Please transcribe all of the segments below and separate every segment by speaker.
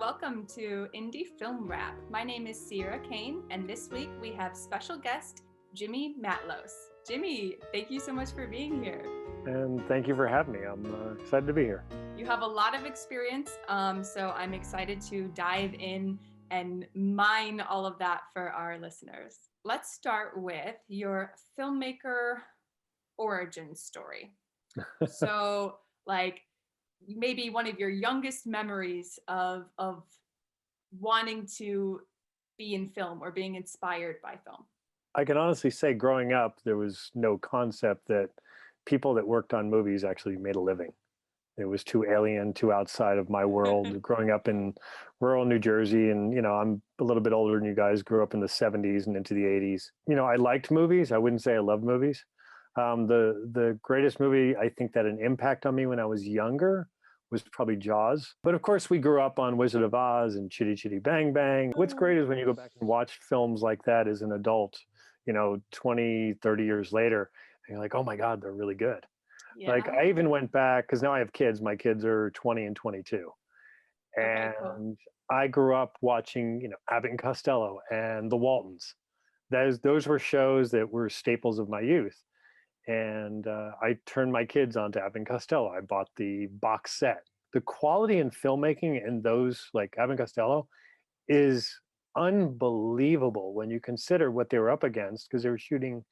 Speaker 1: Welcome to Indie Film Wrap. My name is Sierra Kane, and this week we have special guest Jimmy Matlosz. Jimmy, thank you so much for being here.
Speaker 2: And thank you for having me. I'm excited to be here.
Speaker 1: You have a lot of experience, so I'm excited to dive in and mine all of that for our listeners. Let's start with your filmmaker origin story. So, maybe one of your youngest memories of wanting to be in film or being inspired by film.
Speaker 2: I can honestly say growing up, there was no concept that people that worked on movies actually made a living. It was too alien, too outside of my world. Growing up in rural New Jersey, and I'm a little bit older than you guys, grew up in the 70s and into the 80s. I liked movies. I wouldn't say I loved movies. The greatest movie I think that had an impact on me when I was younger was probably Jaws. But of course, we grew up on Wizard of Oz and Chitty Chitty Bang Bang. What's great is when you go back and watch films like that as an adult, 20, 30 years later, and you're like, oh my God, they're really good.
Speaker 1: Yeah.
Speaker 2: Like I even went back, because now I have kids. My kids are 20 and 22.
Speaker 1: Okay,
Speaker 2: And
Speaker 1: cool.
Speaker 2: I grew up watching, Abbott and Costello and The Waltons. Those were shows that were staples of my youth. And I turned my kids onto Abbott and Costello. I bought the box set. The quality in filmmaking in those, like Abbott and Costello, is unbelievable when you consider what they were up against, because they were shooting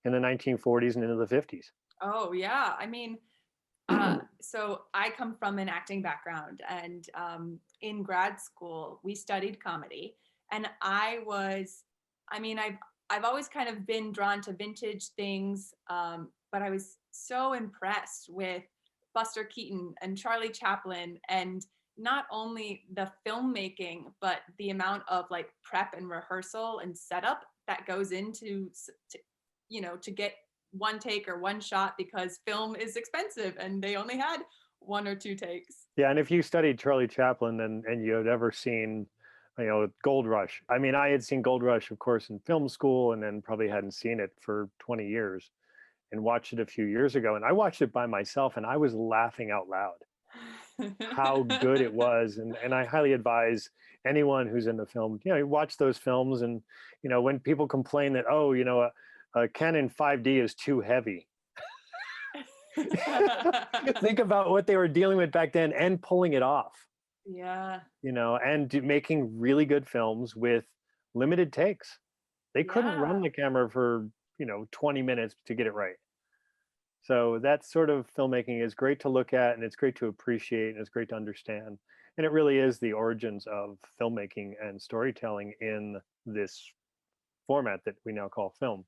Speaker 2: in the 1940s and into the 50s.
Speaker 1: Oh, yeah. I mean, so I come from an acting background, and in grad school, we studied comedy. And I've always kind of been drawn to vintage things, but I was so impressed with Buster Keaton and Charlie Chaplin, and not only the filmmaking, but the amount of prep and rehearsal and setup that goes into, to get one take or one shot, because film is expensive and they only had one or two takes.
Speaker 2: Yeah, and if you studied Charlie Chaplin and you had ever seen Gold Rush. I mean, I had seen Gold Rush, of course, in film school, and then probably hadn't seen it for 20 years and watched it a few years ago. And I watched it by myself and I was laughing out loud how good it was. And I highly advise anyone who's into film, watch those films. And, when people complain that, a Canon 5D is too heavy. Think about what they were dealing with back then and pulling it off.
Speaker 1: Yeah.
Speaker 2: And making really good films with limited takes. They couldn't run the camera for, 20 minutes to get it right. So that sort of filmmaking is great to look at, and it's great to appreciate, and it's great to understand. And it really is the origins of filmmaking and storytelling in this format that we now call film.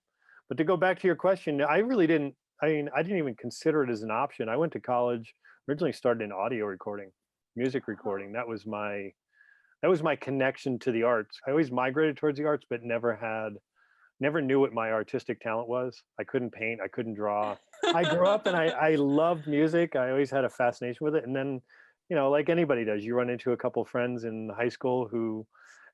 Speaker 2: But to go back to your question, I didn't even consider it as an option. I went to college, originally started in audio recording. Music recording. That was my connection to the arts. I always migrated towards the arts, but never knew what my artistic talent was. I couldn't paint, I couldn't draw. I grew up and I loved music. I always had a fascination with it. And then, like anybody does, you run into a couple friends in high school who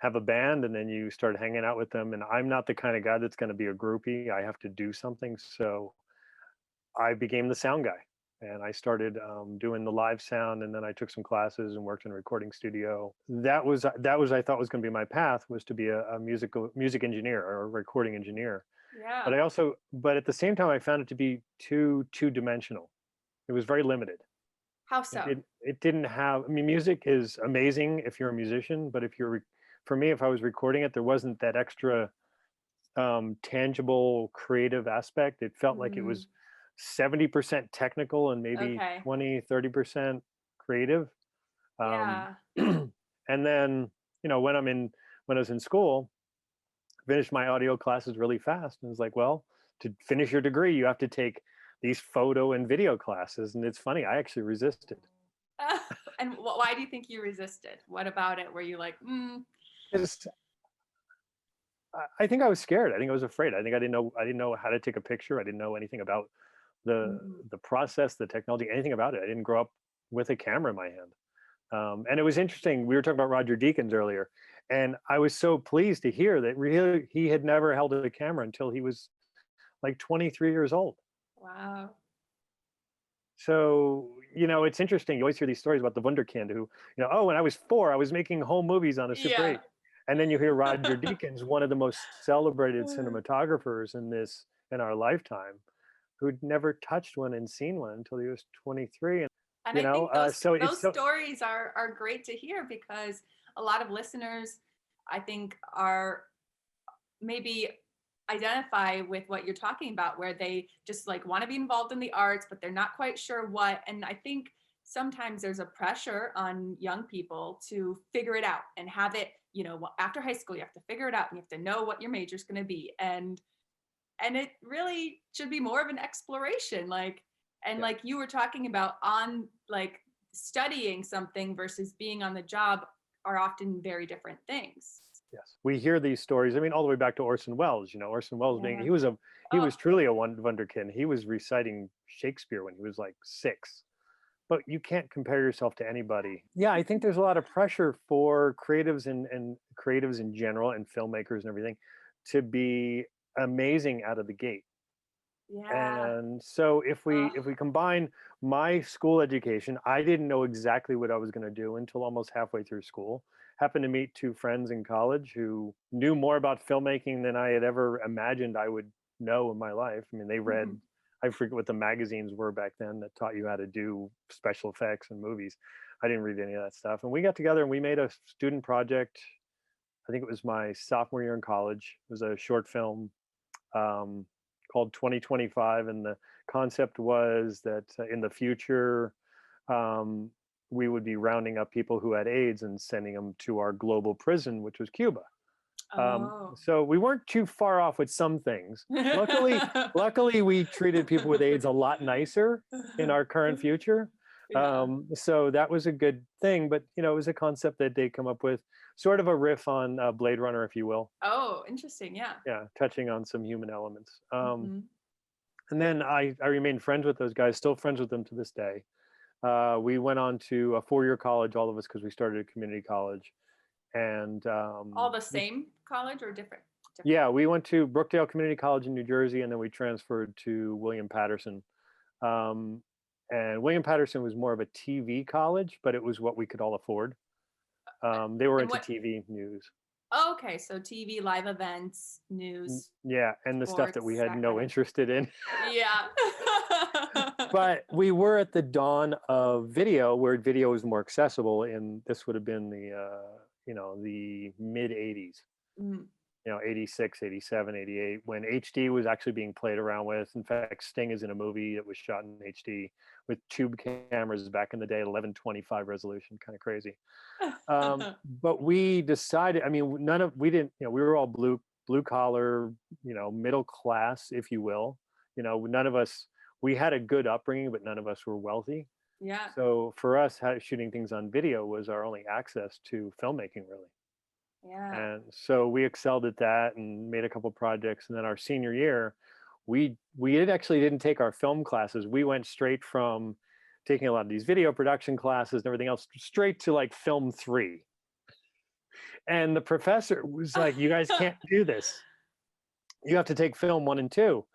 Speaker 2: have a band, and then you start hanging out with them. And I'm not the kind of guy that's going to be a groupie. I have to do something. So I became the sound guy. And I started doing the live sound, and then I took some classes and worked in a recording studio. That was I thought was going to be my path, was to be a music engineer or a recording engineer.
Speaker 1: Yeah.
Speaker 2: But at the same time, I found it to be two-dimensional. It was very limited.
Speaker 1: How so?
Speaker 2: It didn't have. I mean, music is amazing if you're a musician, but for me, if I was recording it, there wasn't that extra tangible creative aspect. It felt like it was 70% technical and maybe 20-30% creative.
Speaker 1: Yeah.
Speaker 2: And then when I was in school, finished my audio classes really fast, and it was like, well, to finish your degree you have to take these photo and video classes. And it's funny, I actually resisted.
Speaker 1: And why do you think you resisted? What about it were you like,
Speaker 2: I think I was scared. I think I was afraid. I think I didn't know how to take a picture. I didn't know anything about the process, the technology, anything about it. I didn't grow up with a camera in my hand. And it was interesting. We were talking about Roger Deakins earlier, and I was so pleased to hear that really he had never held a camera until he was like 23 years old.
Speaker 1: Wow.
Speaker 2: So, it's interesting. You always hear these stories about the Wunderkind who, oh, when I was 4, I was making home movies on a Super
Speaker 1: Yeah.
Speaker 2: 8. And then you hear Roger Deakins, one of the most celebrated cinematographers in our lifetime, who'd never touched one and seen one until he was 23. And,
Speaker 1: And I think those
Speaker 2: so it's
Speaker 1: those
Speaker 2: so,
Speaker 1: stories are great to hear, because a lot of listeners, I think, are maybe identify with what you're talking about, where they just like want to be involved in the arts, but they're not quite sure what. And I think sometimes there's a pressure on young people to figure it out and have it, after high school, you have to figure it out and you have to know what your major is going to be. And it really should be more of an exploration, and
Speaker 2: yeah.
Speaker 1: like you were talking about, on like studying something versus being on the job are often very different things.
Speaker 2: Yes, we hear these stories. I mean, all the way back to Orson Welles. Orson Welles being
Speaker 1: Yeah.
Speaker 2: he
Speaker 1: Oh,
Speaker 2: was truly a wunderkind. He was reciting Shakespeare when he was like 6. But you can't compare yourself to anybody. Yeah, I think there's a lot of pressure for creatives and creatives in general and filmmakers and everything to be amazing out of the gate.
Speaker 1: yeah.
Speaker 2: And so
Speaker 1: Oh,
Speaker 2: if we combine my school education, I didn't know exactly what I was going to do until almost halfway through school. Happened to meet 2 friends in college who knew more about filmmaking than I had ever imagined I would know in my life. I mean, they read,
Speaker 1: mhm.
Speaker 2: I forget what the magazines were back then that taught you how to do special effects and movies. I didn't read any of that stuff. And we got together and we made a student project. I think it was my sophomore year in college. It was a short film, um, called 2025, and the concept was that in the future, um, we would be rounding up people who had AIDS and sending them to our global prison, which was Cuba.
Speaker 1: Oh.
Speaker 2: So we weren't too far off with some things. Luckily, we treated people with AIDS a lot nicer in our current future.
Speaker 1: Yeah.
Speaker 2: So that was a good thing. But it was a concept that they come up with, sort of a riff on Blade Runner, if you will.
Speaker 1: Oh, interesting. Yeah.
Speaker 2: Yeah, touching on some human elements.
Speaker 1: Hmm.
Speaker 2: And then I remained friends with those guys, still friends with them to this day. We went on to a 4-year college, all of us, because we started a community college. And
Speaker 1: All the same college or different? Different.
Speaker 2: yeah, we went to Brookdale Community College in New Jersey, and then we transferred to William Patterson. Um, and William Patterson was more of a TV college, but it was what we could all afford. They were
Speaker 1: And
Speaker 2: into
Speaker 1: what?
Speaker 2: TV news.
Speaker 1: Oh, okay, so TV, live events, news,
Speaker 2: Yeah, and the stuff that we
Speaker 1: sports,
Speaker 2: had
Speaker 1: that
Speaker 2: no
Speaker 1: kind of.
Speaker 2: interest in.
Speaker 1: Yeah.
Speaker 2: But we were at the dawn of video, where video was more accessible, and this would have been the mid 80s,
Speaker 1: Mm.
Speaker 2: 86, 87, 88, when HD was actually being played around with. In fact, Sting is in a movie that was shot in HD with tube cameras back in the day at 1125 resolution. Kind of crazy. But we decided, I mean, we didn't, we were all blue collar, middle class, if you will. None of us, we had a good upbringing, but none of us were wealthy.
Speaker 1: Yeah.
Speaker 2: So for us, shooting things on video was our only access to filmmaking, really.
Speaker 1: Yeah.
Speaker 2: And so we excelled at that and made a couple projects. And then our senior year, actually didn't take our film classes. We went straight from taking a lot of these video production classes and everything else straight to like film 3. And the professor was like, "You guys can't do this. You have to take film 1 and 2."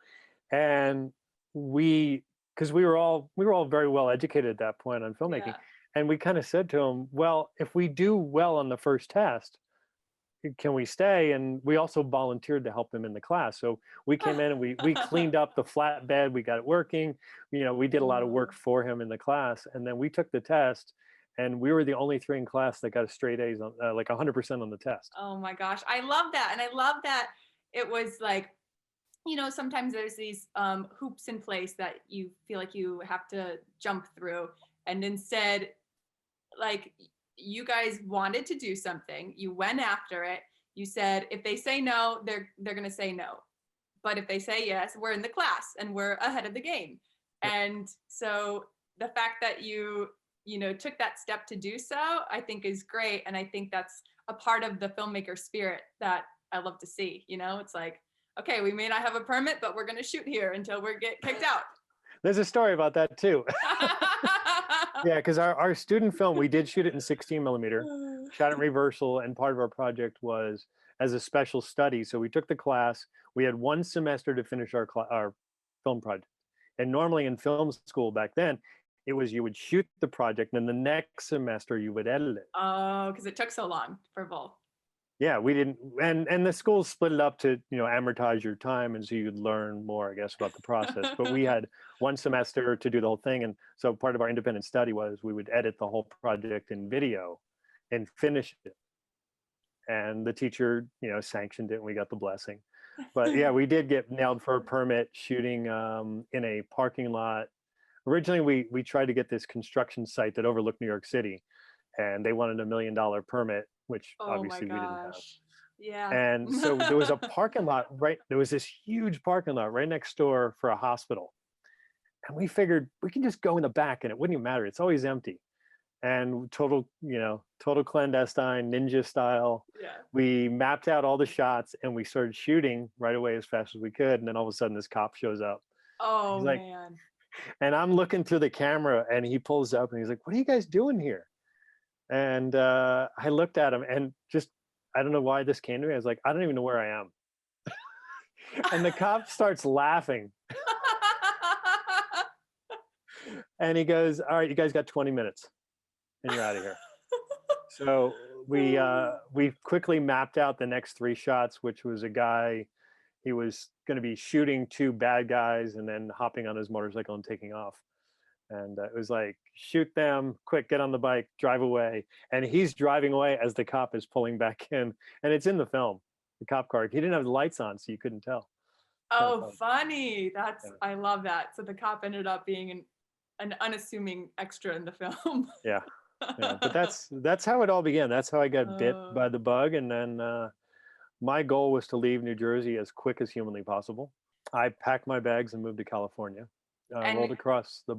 Speaker 2: And because we were all very well educated at that point on filmmaking,
Speaker 1: Yeah.
Speaker 2: and we kind of said to him, "Well, if we do well on the first test, can we stay?" And we also volunteered to help him in the class. So we came in and we cleaned up the flatbed, we got it working. We did a lot of work
Speaker 1: Oh.
Speaker 2: for him in the class, and then we took the test, and we were the only 3 in class that got a straight A's on, like 100% on the test.
Speaker 1: Oh my gosh. I love that. And I love that it was like, sometimes there's these hoops in place that you feel like you have to jump through. And instead, like, you guys wanted to do something, you went after it. You said, if they say no, they're going to say no. But if they say yes, we're in the class and we're ahead of the game.
Speaker 2: Yep.
Speaker 1: And so the fact that you took that step to do so, I think is great. And I think that's a part of the filmmaker spirit that I love to see. It's like, okay, we may not have a permit, but we're going to shoot here until we get kicked out.
Speaker 2: There's a story about that too. Yeah, because our student film, we did shoot it in 16 millimeter, shot it in reversal, and part of our project was as a special study. So we took the class. We had 1 semester to finish our film project, and normally in film school back then, It was you would shoot the project, and then the next semester you would edit it.
Speaker 1: Oh, because it took so long for both.
Speaker 2: Yeah, we didn't, and the schools split it up to, amortize your time, and so you'd learn more, I guess, about the process. But we had one semester to do the whole thing, and so part of our independent study was we would edit the whole project in video and finish it. And the teacher, sanctioned it, and we got the blessing. But yeah, we did get nailed for a permit shooting in a parking lot. Originally, we tried to get this construction site that overlooked New York City, and they wanted $1 million permit, which
Speaker 1: Oh my
Speaker 2: obviously we didn't have.
Speaker 1: gosh. Yeah.
Speaker 2: And so there was a parking lot, right? There was this huge parking lot right next door for a hospital. And we figured we can just go in the back and it wouldn't even matter. It's always empty. And total clandestine, ninja style.
Speaker 1: Yeah.
Speaker 2: We mapped out all the shots and we started shooting right away as fast as we could. And then all of a sudden this cop shows up.
Speaker 1: Oh
Speaker 2: He's like,
Speaker 1: man.
Speaker 2: and I'm looking through the camera and he pulls up and he's like, "What are you guys doing here?" And I looked at him and just, I don't know why this came to me. I was like, "I don't even know where I am." And the cop starts laughing and he goes, "All right, you guys got 20 minutes and you're out of here." So we quickly mapped out the next 3 shots, which was a guy, he was going to be shooting 2 bad guys and then hopping on his motorcycle and taking off. And it was like, shoot them, quick, get on the bike, drive away. And he's driving away as the cop is pulling back in. And it's in the film, the cop car. He didn't have the lights on, so you couldn't tell.
Speaker 1: Oh, funny.
Speaker 2: Yeah.
Speaker 1: I love that. So the cop ended up being an unassuming extra in the film.
Speaker 2: Yeah. Yeah. But that's how it all began. That's how I got bit
Speaker 1: Uh,
Speaker 2: by the bug. And then my goal was to leave New Jersey as quick as humanly possible. I packed my bags and moved to California.
Speaker 1: and
Speaker 2: Rolled across the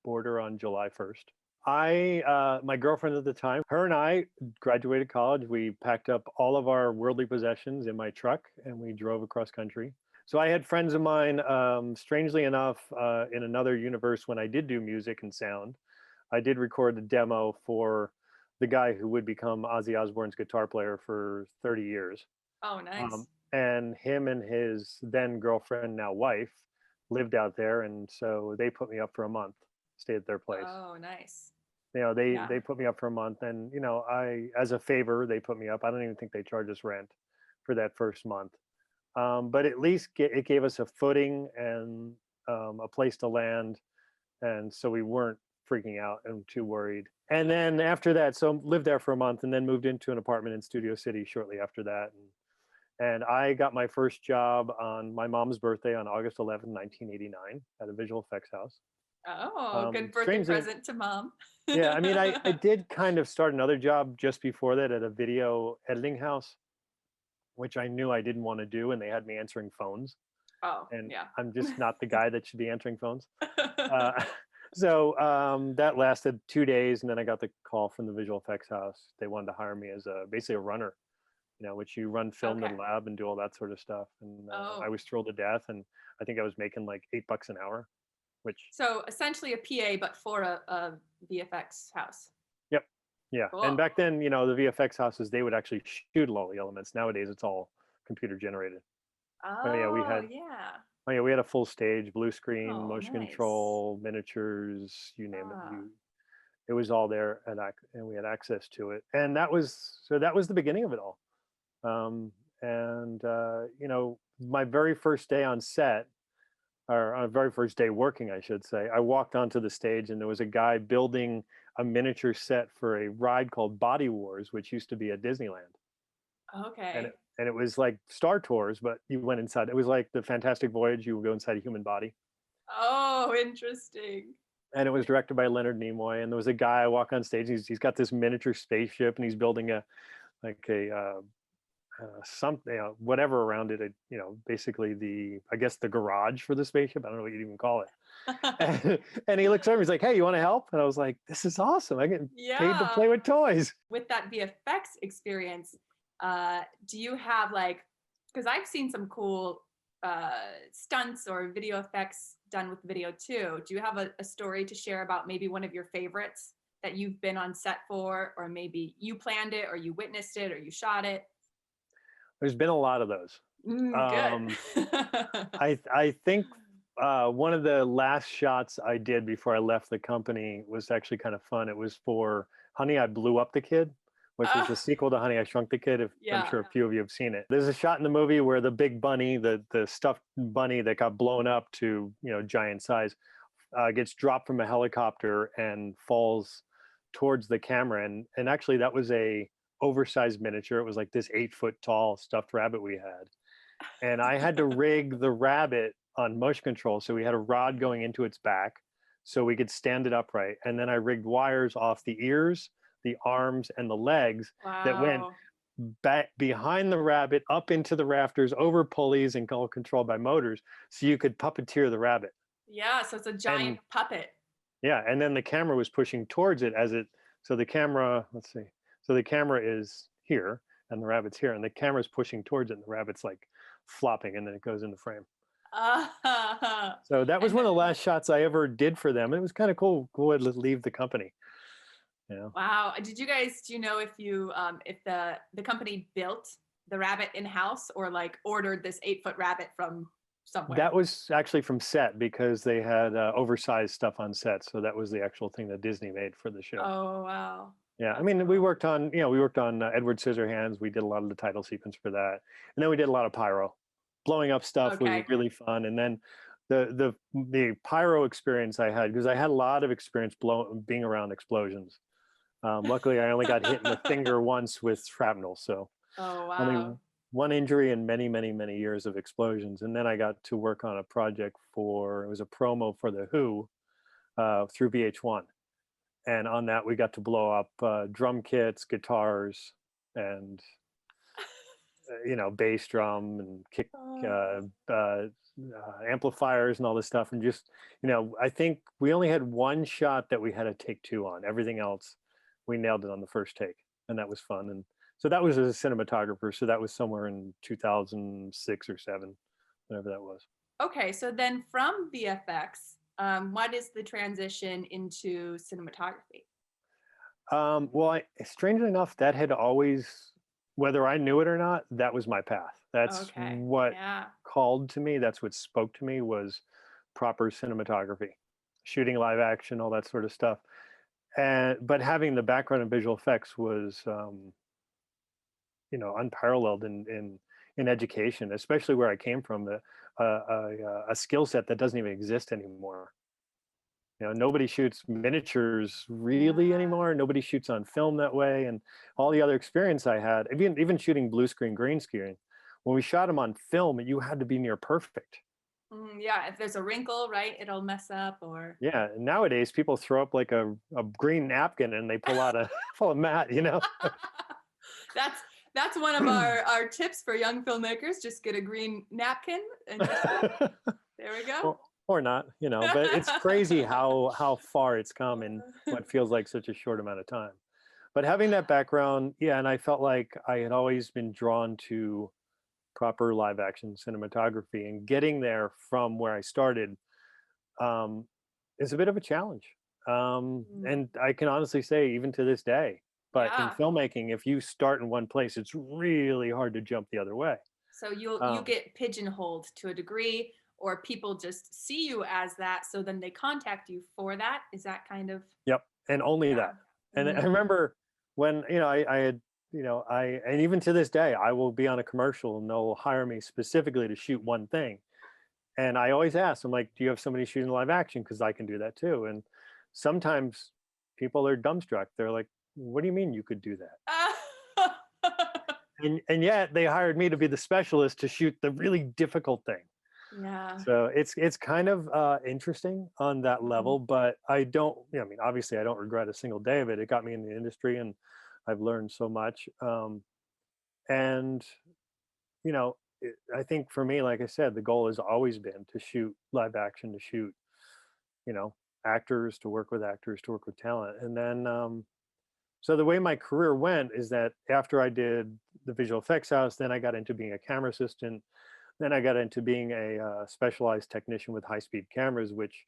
Speaker 2: border on July 1st. My girlfriend at the time, her and I graduated college. We packed up all of our worldly possessions in my truck and we drove across country. So I had friends of mine, strangely enough, in another universe when I did do music and sound. I did record a demo for the guy who would become Ozzy Osbourne's guitar player for 30 years.
Speaker 1: oh, nice.
Speaker 2: And him and his then girlfriend, now wife, lived out there. And so they put me up for a month, stayed at their place.
Speaker 1: Oh, nice.
Speaker 2: They
Speaker 1: Yeah.
Speaker 2: they put me up for a month, and I, as a favor, they put me up. I don't even think they charged us rent for that first month, but at least it gave us a footing and a place to land, and so we weren't freaking out and too worried. And then after that, so lived there for a month, and then moved into an apartment in Studio City shortly after that. And I got my first job on my mom's birthday on August 11th, 1989, at a visual effects house.
Speaker 1: Oh, good birthday
Speaker 2: Strangely,
Speaker 1: present to mom.
Speaker 2: yeah, I mean, I did kind of start another job just before that at a video editing house, which I knew I didn't want to do, and they had me answering phones,
Speaker 1: Oh,
Speaker 2: and
Speaker 1: yeah.
Speaker 2: I'm just not the guy that should be answering phones. Uh, so that lasted 2 days, and then I got the call from the visual effects house. They wanted to hire me as basically a runner, which you run film to
Speaker 1: Okay.
Speaker 2: the lab and do all that sort of stuff. And I
Speaker 1: Oh,
Speaker 2: was thrilled to death, and I think I was making like $8 an hour, which,
Speaker 1: so essentially a PA, but for a VFX house.
Speaker 2: yep, yeah. And
Speaker 1: Cool.
Speaker 2: back then, the VFX houses, they would actually shoot all the elements. Nowadays, it's all computer generated. Oh yeah, we
Speaker 1: Oh,
Speaker 2: had
Speaker 1: yeah.
Speaker 2: oh yeah, we had a full stage, blue screen,
Speaker 1: Oh,
Speaker 2: motion
Speaker 1: nice.
Speaker 2: control, miniatures, you name it.
Speaker 1: Ah,
Speaker 2: It was all there, and we had access to it. And that was the beginning of it all. And my very first day on set, or on very first day working, I should say, I walked onto the stage and there was a guy building a miniature set for a ride called Body Wars, which used to be at Disneyland. And
Speaker 1: okay.
Speaker 2: it was like Star Tours, but you went inside. It was like the Fantastic Voyage. You would go inside a human body.
Speaker 1: Oh, interesting.
Speaker 2: And it was directed by Leonard Nimoy. And there was a guy, I walk on stage. He's got this miniature spaceship, and he's building something, whatever around it. Basically I guess the garage for the spaceship. I don't know what you'd even call it. And he looks over. He's like, "Hey, you want to help?" And I was like, "This is awesome! I get paid to
Speaker 1: Yeah.
Speaker 2: play with toys."
Speaker 1: With that VFX experience, do you have because I've seen some cool stunts or video effects done with video too. Do you have a story to share about maybe one of your favorites that you've been on set for, or maybe you planned it, or you witnessed it, or you shot it?
Speaker 2: There's been a lot of those.
Speaker 1: Good.
Speaker 2: Um, I think. One of the last shots I did before I left the company was actually kind of fun. It was for Honey, I Blew Up the Kid, which was
Speaker 1: Uh,
Speaker 2: the sequel to Honey, I Shrunk the Kid. If I'm
Speaker 1: yeah.
Speaker 2: sure a few of you have seen it. There's a shot in the movie where the big bunny, the stuffed bunny that got blown up to giant size, gets dropped from a helicopter and falls towards the camera. And actually, that was a oversized miniature. It was like this 8 foot tall stuffed rabbit we had, and I had to rig the rabbit on motion control. So we had a rod going into its back so we could stand it upright. And then I rigged wires off the ears, the arms, and the legs that went
Speaker 1: Wow.
Speaker 2: back behind the rabbit, up into the rafters, over pulleys, and all controlled by motors. So you could puppeteer the rabbit.
Speaker 1: Yeah, so it's a giant
Speaker 2: And
Speaker 1: puppet.
Speaker 2: yeah, and then the camera was pushing towards it as it, so the camera, let's see. So the camera is here and the rabbit's here, and the camera's pushing towards it and the rabbit's like flopping, and then it goes into frame.
Speaker 1: Uh,
Speaker 2: So that was
Speaker 1: and
Speaker 2: one of the last shots I ever did for them. It was kind of cool to leave the company.
Speaker 1: wow. Do you know if if the company built the rabbit in-house or like ordered this 8 foot rabbit from somewhere?
Speaker 2: That was actually from set because they had oversized stuff on set. So that was the actual thing that Disney made for the show.
Speaker 1: Oh, wow.
Speaker 2: Yeah, I
Speaker 1: That's
Speaker 2: mean, we
Speaker 1: cool.
Speaker 2: worked on, we worked on Edward Scissorhands. We did a lot of the title sequence for that, and then we did a lot of pyro. Blowing up stuff was
Speaker 1: Okay.
Speaker 2: really fun, and then the pyro experience I had, because I had a lot of experience being around explosions. Luckily, I only got hit in the finger once with shrapnel, so
Speaker 1: Oh,
Speaker 2: only
Speaker 1: wow.
Speaker 2: one injury in many, many, many years of explosions. And then I got to work on a project it was a promo for the Who through VH1, and on that we got to blow up drum kits, guitars, and bass drum and kick
Speaker 1: Oh,
Speaker 2: uh, uh, amplifiers and all this stuff. And just I think we only had one shot that we had a take two on. Everything else we nailed it on the first take, and that was fun. And so that was as a cinematographer. So that was somewhere in 2006 or seven, whatever that was.
Speaker 1: okay. So then from VFX, what is the transition into cinematography?
Speaker 2: Well, strangely enough, that had always, whether I knew it or not, that was my path. That's
Speaker 1: Okay.
Speaker 2: what
Speaker 1: Yeah.
Speaker 2: called to me. That's what spoke to me was proper cinematography, shooting live action, all that sort of stuff. And but having the background in visual effects was, unparalleled in education, especially where I came from. A skill set that doesn't even exist anymore. Nobody shoots miniatures really
Speaker 1: Yeah.
Speaker 2: anymore. Nobody shoots on film that way. And all the other experience I had, even shooting blue screen, green screen, when we shot them on film, you had to be near perfect.
Speaker 1: Yeah. If there's a wrinkle, right, it'll mess up or.
Speaker 2: Yeah. And nowadays, people throw up like a green napkin and they pull out a full of mat.
Speaker 1: that's that's one of our tips for young filmmakers. Just get a green napkin and just there we go.
Speaker 2: or not, but it's crazy how far it's come in what feels like such a short amount of time. But having that background, yeah, and I felt like I had always been drawn to proper live action cinematography, and getting there from where I started um, is a bit of a challenge.
Speaker 1: Mm,
Speaker 2: And I can honestly say, even to this day, but in
Speaker 1: yeah.
Speaker 2: filmmaking, if you start in one place, it's really hard to jump the other way.
Speaker 1: So you
Speaker 2: Um,
Speaker 1: get pigeonholed to a degree, or people just see you as that, so then they contact you for that. Is that kind of
Speaker 2: yep, and only
Speaker 1: yeah?
Speaker 2: that. And I
Speaker 1: Mm,
Speaker 2: remember when I had and even to this day, I will be on a commercial and they'll hire me specifically to shoot one thing. And I always ask, I'm like, do you have somebody shooting live action? Because I can do that too. And sometimes people are dumbstruck. They're like, what do you mean you could do that? And yet they hired me to be the specialist to shoot the really difficult thing.
Speaker 1: yeah.
Speaker 2: So it's kind of interesting on that
Speaker 1: Mhm.
Speaker 2: level, but I don't. I mean, obviously, I don't regret a single day of it. It got me in the industry, and I've learned so much. And I think for me, like I said, the goal has always been to shoot live action, to shoot, you know, actors, to work with actors, to work with talent. And then, so the way my career went is that after I did the visual effects house, then I got into being a camera assistant. Then I got into being a specialized technician with high speed cameras, which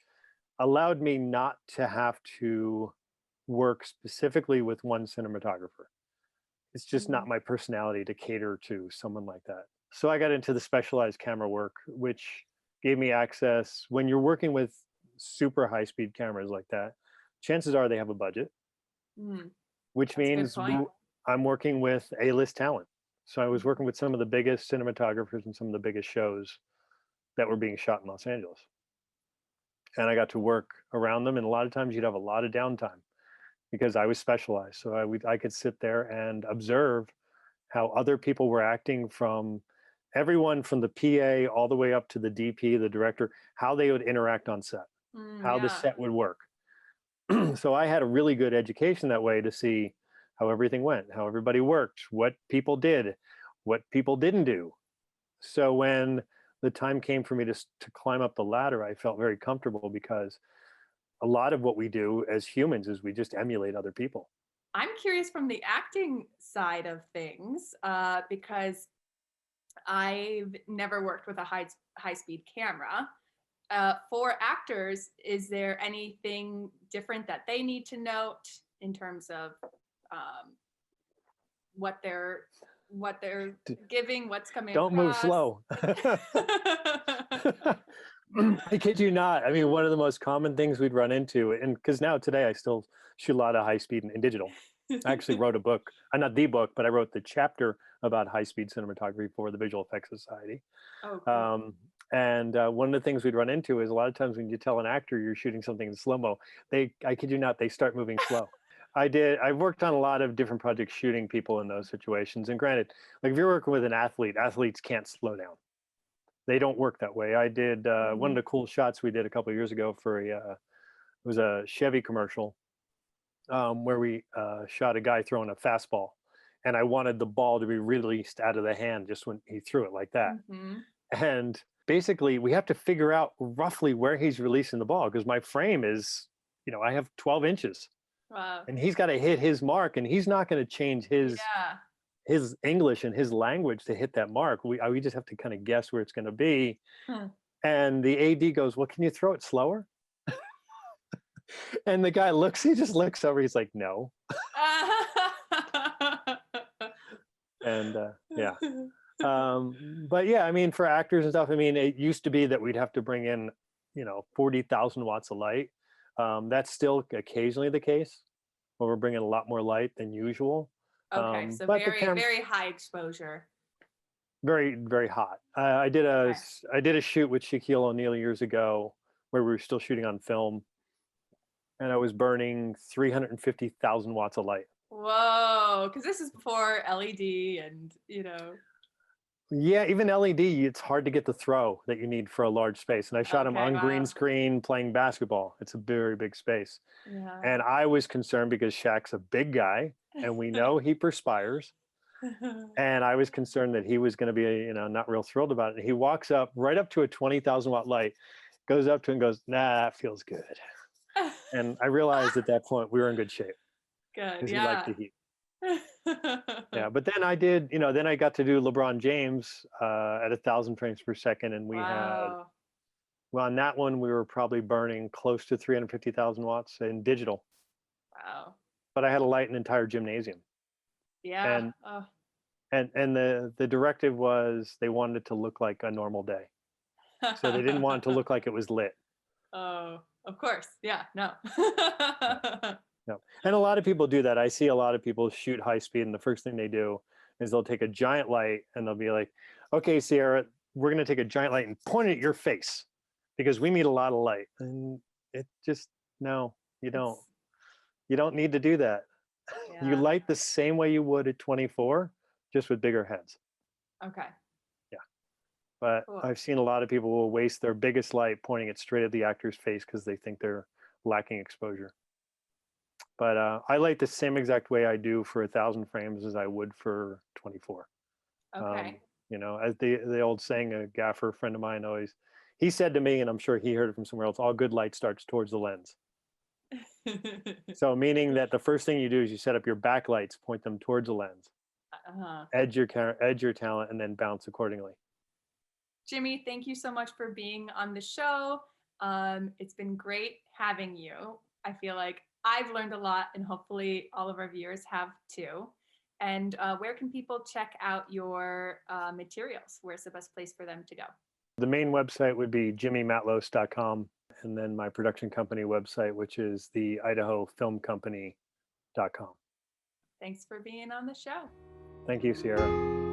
Speaker 2: allowed me not to have to work specifically with one cinematographer. It's just
Speaker 1: Mhm.
Speaker 2: not my personality to cater to someone like that. So I got into the specialized camera work, which gave me access. When you're working with super high speed cameras like that, chances are they have a budget,
Speaker 1: Mm,
Speaker 2: which
Speaker 1: that's a good
Speaker 2: means
Speaker 1: point.
Speaker 2: I'm working with A-list talent. So I was
Speaker 1: Mhm.
Speaker 2: working with some of the biggest cinematographers and some of the biggest shows that were being shot in Los Angeles. And I got to work around them. And a lot of times you'd have a lot of downtime because I was specialized. So I could sit there and observe how other people were acting, from everyone from the PA all the way up to the DP, the director, how they would interact on set, how the
Speaker 1: Yeah.
Speaker 2: set would work. So I had a really good education that way to see how everything went, how everybody worked, what people did, what people didn't do. So when the time came for me to climb up the ladder, I felt very comfortable because a lot of what we do as humans is we just emulate other people.
Speaker 1: I'm curious from the acting side of things, because I've never worked with a high speed camera. For actors, is there anything different that they need to note in terms of um, what they're what they're giving, what's coming
Speaker 2: Don't move
Speaker 1: across?
Speaker 2: slow. I kid you not. I mean, one of the most common things we'd run into, and because now today I still shoot a lot of high speed in digital. I actually wrote a book, not the book, but I wrote the chapter about high speed cinematography for the Visual Effects Society.
Speaker 1: Oh, cool.
Speaker 2: Um, and one of the things we'd run into is a lot of times when you tell an actor you're shooting something in slow mo, I kid you not, they start moving slow. I've worked on a lot of different projects shooting people in those situations. And granted, like if you're working with an athlete, athletes can't slow down. They don't work that way. I did one of
Speaker 1: Mhm.
Speaker 2: the cool shots we did a couple of years ago for it was a Chevy commercial, where we shot a guy throwing a fastball, and I wanted the ball to be released out of the hand just when he threw it like that.
Speaker 1: Mhm.
Speaker 2: And basically, we have to figure out roughly where he's releasing the ball because my frame is, I have 12 inches,
Speaker 1: Wow.
Speaker 2: and he's got to hit his mark, and he's not going to change
Speaker 1: Yeah.
Speaker 2: his English and his language to hit that mark. We just have to kind of guess where it's going to be.
Speaker 1: Huh.
Speaker 2: And the AD goes, "Well, can you throw it slower?" And the guy looks, he just looks over. He's like, "No." And yeah. But yeah, I mean, for actors and stuff, I mean, it used to be that we'd have to bring in, 40,000 watts of light. That's still occasionally the case, where we're bringing a lot more light than usual.
Speaker 1: Okay, so
Speaker 2: But the
Speaker 1: very,
Speaker 2: camera,
Speaker 1: very high exposure.
Speaker 2: very, very hot.
Speaker 1: Okay.
Speaker 2: I did a shoot with Shaquille O'Neal years ago where we were still shooting on film, and I was burning 350,000 watts of light.
Speaker 1: Whoa, because this is before LED and
Speaker 2: Yeah, even LED, it's hard to get the throw that you need for a large space. And I shot him
Speaker 1: Okay,
Speaker 2: on green
Speaker 1: wow.
Speaker 2: screen playing basketball. It's a very big space.
Speaker 1: Yeah.
Speaker 2: And I was concerned because Shaq's a big guy and we know he perspires. And I was concerned that he was going to be, not real thrilled about it. And he walks up right up to a 20,000 watt light, goes up to it and goes, "Nah, that feels good." And I realized at that point we were in good shape
Speaker 1: Good,
Speaker 2: because he liked
Speaker 1: yeah.
Speaker 2: the heat. Yeah, but then I did, then I got to do LeBron James at 1,000 frames per second, and we had,
Speaker 1: Wow.
Speaker 2: well, on that one we were probably burning close to 350,000 watts in digital,
Speaker 1: Wow.
Speaker 2: but I had to light an entire gymnasium,
Speaker 1: Yeah.
Speaker 2: and
Speaker 1: Oh.
Speaker 2: the directive was they wanted it to look like a normal day, so they didn't want it to look like it was lit.
Speaker 1: Oh, of course. Yeah, no.
Speaker 2: Yeah, no, and a lot of people do that. I see a lot of people shoot high speed, and the first thing they do is they'll take a giant light and they'll be like, "Okay, Sierra, we're going to take a giant light and point it at your face because we need a lot of light." And it just, no, you don't.
Speaker 1: It's
Speaker 2: You don't need to do that. You
Speaker 1: yeah.
Speaker 2: light the same way you would at 24, just with bigger heads.
Speaker 1: Okay.
Speaker 2: Yeah. But
Speaker 1: Cool.
Speaker 2: I've seen a lot of people will waste their biggest light pointing it straight at the actor's face because they think they're lacking exposure. But I light the same exact way I do for 1,000 frames as I would for 24. Um,
Speaker 1: Okay.
Speaker 2: as the old saying, a gaffer friend of mine always, he said to me, and I'm sure he heard it from somewhere else, all good light starts towards the lens. So meaning that the first thing you do is you set up your backlights, point them towards the lens,
Speaker 1: Uh-huh.
Speaker 2: edge your talent, and then bounce accordingly.
Speaker 1: Jimmy, thank you so much for being on the show. It's been great having you. I feel like I've learned a lot, and hopefully all of our viewers have too. And where can people check out your materials? Where's the best place for them to go?
Speaker 2: The main website would be jimmymatlosz.com, and then my production company website, which is the idahofilmcompany.com.
Speaker 1: Thanks for being on the show.
Speaker 2: Thank you, Sierra.